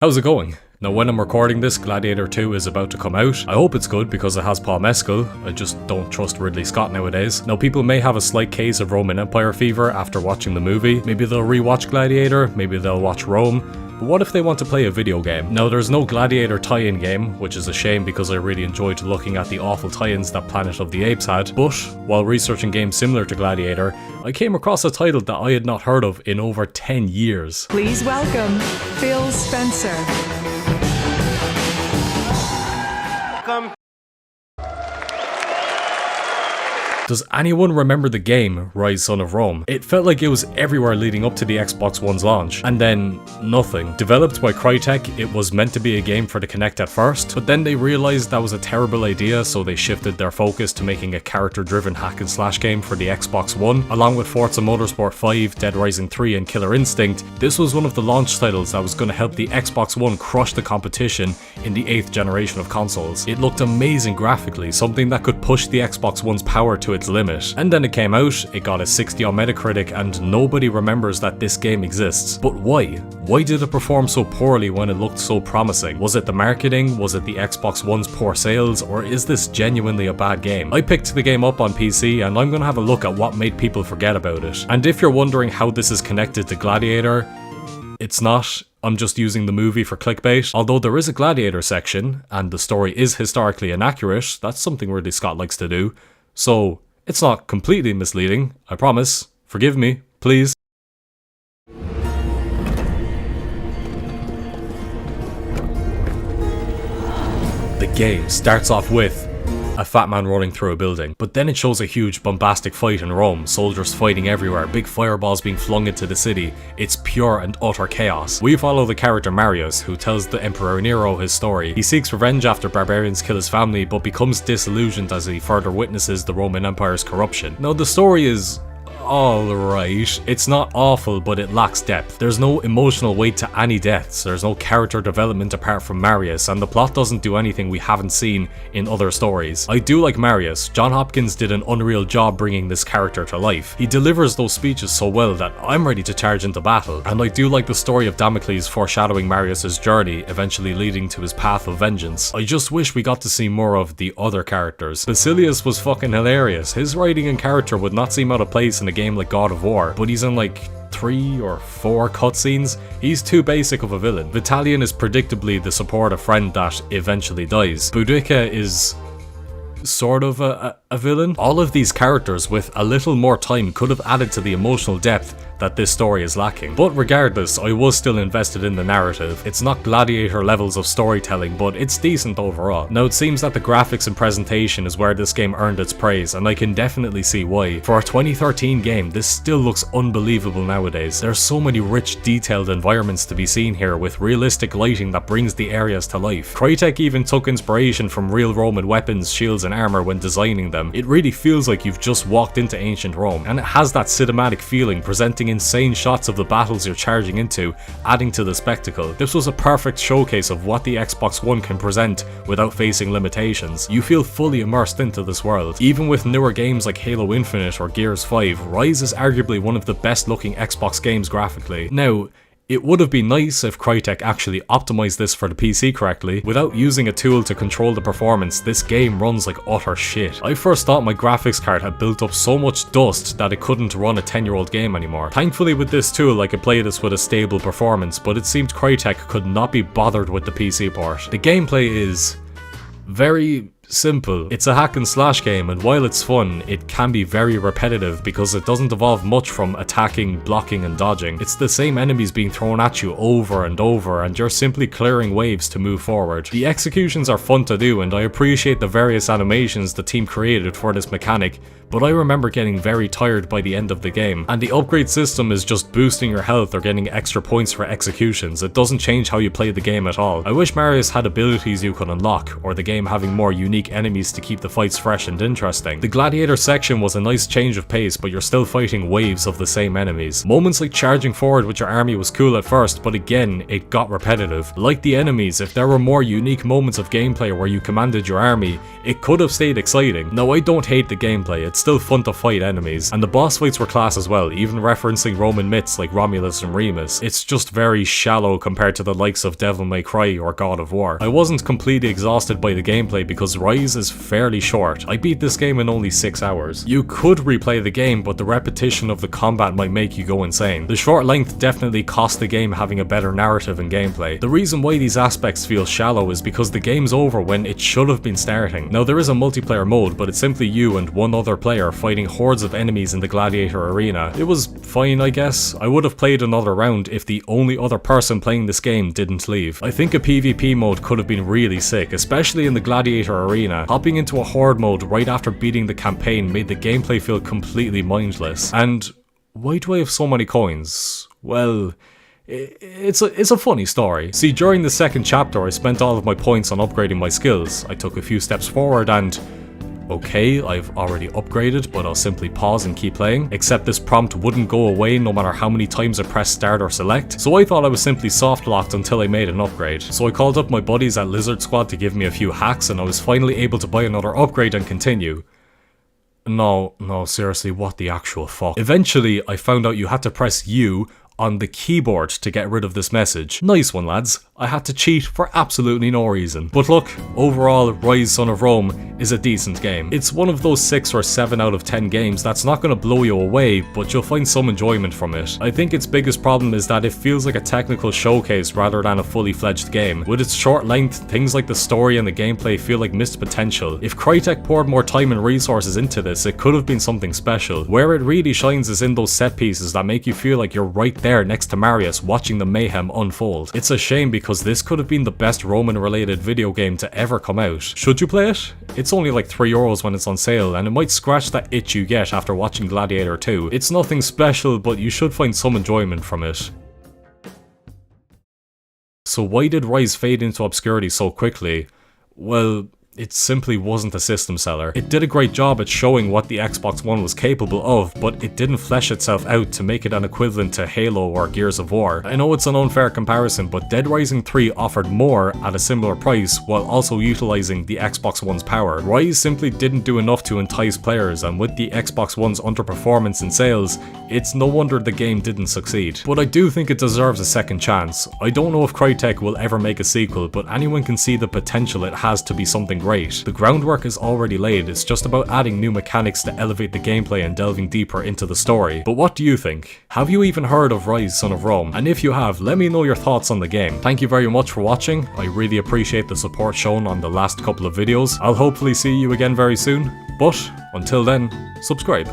How's it going? Now when I'm recording this, Gladiator 2 is about to come out. I hope it's good because it has Paul Mescal. I just don't trust Ridley Scott nowadays. Now people may have a slight case of Roman Empire fever after watching the movie. Maybe they'll rewatch Gladiator, maybe they'll watch Rome. But what if they want to play a video game? Now there's no Gladiator tie-in game, which is a shame because I really enjoyed looking at the awful tie-ins that Planet of the Apes had. But while researching games similar to Gladiator, I came across a title that I had not heard of in over 10 years. Please welcome Phil Spencer. Does anyone remember the game, Ryse Son of Rome? It felt like it was everywhere leading up to the Xbox One's launch, and then nothing. Developed by Crytek, it was meant to be a game for the Kinect at first, but then they realized that was a terrible idea, so they shifted their focus to making a character-driven hack-and-slash game for the Xbox One. Along with Forza Motorsport 5, Dead Rising 3 and Killer Instinct, this was one of the launch titles that was going to help the Xbox One crush the competition in the 8th generation of consoles. It looked amazing graphically, something that could push the Xbox One's power to its limit. And then it came out, it got a 60 on Metacritic, and nobody remembers that this game exists. But why? Why did it perform so poorly when it looked so promising? Was it the marketing? Was it the Xbox One's poor sales? Or is this genuinely a bad game? I picked the game up on PC and I'm gonna have a look at what made people forget about it. And if you're wondering how this is connected to Gladiator, it's not. I'm just using the movie for clickbait. Although there is a Gladiator section, and the story is historically inaccurate, that's something Ridley Scott likes to do. So, it's not completely misleading, I promise. Forgive me, please. The game starts off with a fat man running through a building, but then it shows a huge bombastic fight in Rome, soldiers fighting everywhere, big fireballs being flung into the city. It's pure and utter chaos. We follow the character Marriott, who tells the Emperor Nero his story. He seeks revenge after barbarians kill his family, but becomes disillusioned as he further witnesses the Roman Empire's corruption. Now the story is alright. It's not awful, but it lacks depth. There's no emotional weight to any deaths, there's no character development apart from Marius, and the plot doesn't do anything we haven't seen in other stories. I do like Marius. John Hopkins did an unreal job bringing this character to life. He delivers those speeches so well that I'm ready to charge into battle. And I do like the story of Damocles foreshadowing Marius's journey, eventually leading to his path of vengeance. I just wish we got to see more of the other characters. Basilius was fucking hilarious. His writing and character would not seem out of place in a game like God of War, but he's in like 3 or 4 cutscenes. He's too basic of a villain. Vitalian is predictably the supportive friend that eventually dies. Boudica is sort of a villain. All of these characters with a little more time could have added to the emotional depth that this story is lacking. But regardless, I was still invested in the narrative. It's not Gladiator levels of storytelling, but it's decent overall. Now it seems that the graphics and presentation is where this game earned its praise, and I can definitely see why. For a 2013 game, this still looks unbelievable nowadays. There's so many rich, detailed environments to be seen here with realistic lighting that brings the areas to life. Crytek even took inspiration from real Roman weapons, shields and armor when designing them. It really feels like you've just walked into ancient Rome, and it has that cinematic feeling, presenting insane shots of the battles you're charging into, adding to the spectacle. This was a perfect showcase of what the Xbox One can present without facing limitations. You feel fully immersed into this world. Even with newer games like Halo Infinite or Gears 5, Ryse is arguably one of the best looking Xbox games graphically. Now, it would have been nice if Crytek actually optimized this for the PC correctly. Without using a tool to control the performance, this game runs like utter shit. I first thought my graphics card had built up so much dust that it couldn't run a 10-year-old game anymore. Thankfully with this tool I could play this with a stable performance, but it seemed Crytek could not be bothered with the PC port. The gameplay is very simple. It's a hack and slash game, and while it's fun, it can be very repetitive because it doesn't evolve much from attacking, blocking and dodging. It's the same enemies being thrown at you over and over, and you're simply clearing waves to move forward. The executions are fun to do, and I appreciate the various animations the team created for this mechanic, but I remember getting very tired by the end of the game. And the upgrade system is just boosting your health or getting extra points for executions. It doesn't change how you play the game at all. I wish Marius had abilities you could unlock, or the game having more unique enemies to keep the fights fresh and interesting. The Gladiator section was a nice change of pace, but you're still fighting waves of the same enemies. Moments like charging forward with your army was cool at first, but again, it got repetitive. Like the enemies, if there were more unique moments of gameplay where you commanded your army, it could have stayed exciting. Now I don't hate the gameplay, it's it's still fun to fight enemies, and the boss fights were class as well, even referencing Roman myths like Romulus and Remus. It's just very shallow compared to the likes of Devil May Cry or God of War. I wasn't completely exhausted by the gameplay because Ryse is fairly short. I beat this game in only 6 hours. You could replay the game, but the repetition of the combat might make you go insane. The short length definitely cost the game having a better narrative and gameplay. The reason why these aspects feel shallow is because the game's over when it should have been starting. Now there is a multiplayer mode, but it's simply you and one other player fighting hordes of enemies in the Gladiator arena. It was fine, I guess. I would have played another round if the only other person playing this game didn't leave. I think a PvP mode could have been really sick, especially in the Gladiator arena. Hopping into a horde mode right after beating the campaign made the gameplay feel completely mindless. And why do I have so many coins? Well, it's a funny story. See, during the second chapter I spent all of my points on upgrading my skills. I took a few steps forward and okay, I've already upgraded, but I'll simply pause and keep playing, except this prompt wouldn't go away no matter how many times I pressed start or select, so I thought I was simply soft locked until I made an upgrade. So I called up my buddies at Lizard Squad to give me a few hacks and I was finally able to buy another upgrade and continue. No, seriously, what the actual fuck? Eventually, I found out you had to press U on the keyboard to get rid of this message. Nice one, lads. I had to cheat for absolutely no reason. But look, overall, Ryse Son of Rome is a decent game. It's one of those 6 or 7 out of 10 games that's not going to blow you away, but you'll find some enjoyment from it. I think its biggest problem is that it feels like a technical showcase rather than a fully fledged game. With its short length, things like the story and the gameplay feel like missed potential. If Crytek poured more time and resources into this, it could have been something special. Where it really shines is in those set pieces that make you feel like you're right there next to Marriott watching the mayhem unfold. It's a shame because this could have been the best Roman related video game to ever come out. Should you play it? It's only like €3 when it's on sale, and it might scratch that itch you get after watching Gladiator 2. It's nothing special, but you should find some enjoyment from it. So why did Ryse fade into obscurity so quickly? Well, it simply wasn't a system seller. It did a great job at showing what the Xbox One was capable of, but it didn't flesh itself out to make it an equivalent to Halo or Gears of War. I know it's an unfair comparison, but Dead Rising 3 offered more at a similar price while also utilizing the Xbox One's power. Ryse simply didn't do enough to entice players, and with the Xbox One's underperformance in sales, it's no wonder the game didn't succeed. But I do think it deserves a second chance. I don't know if Crytek will ever make a sequel, but anyone can see the potential it has to be something great. The groundwork is already laid, it's just about adding new mechanics to elevate the gameplay and delving deeper into the story. But what do you think? Have you even heard of Ryse Son of Rome? And if you have, let me know your thoughts on the game. Thank you very much for watching. I really appreciate the support shown on the last couple of videos. I'll hopefully see you again very soon, but until then, subscribe.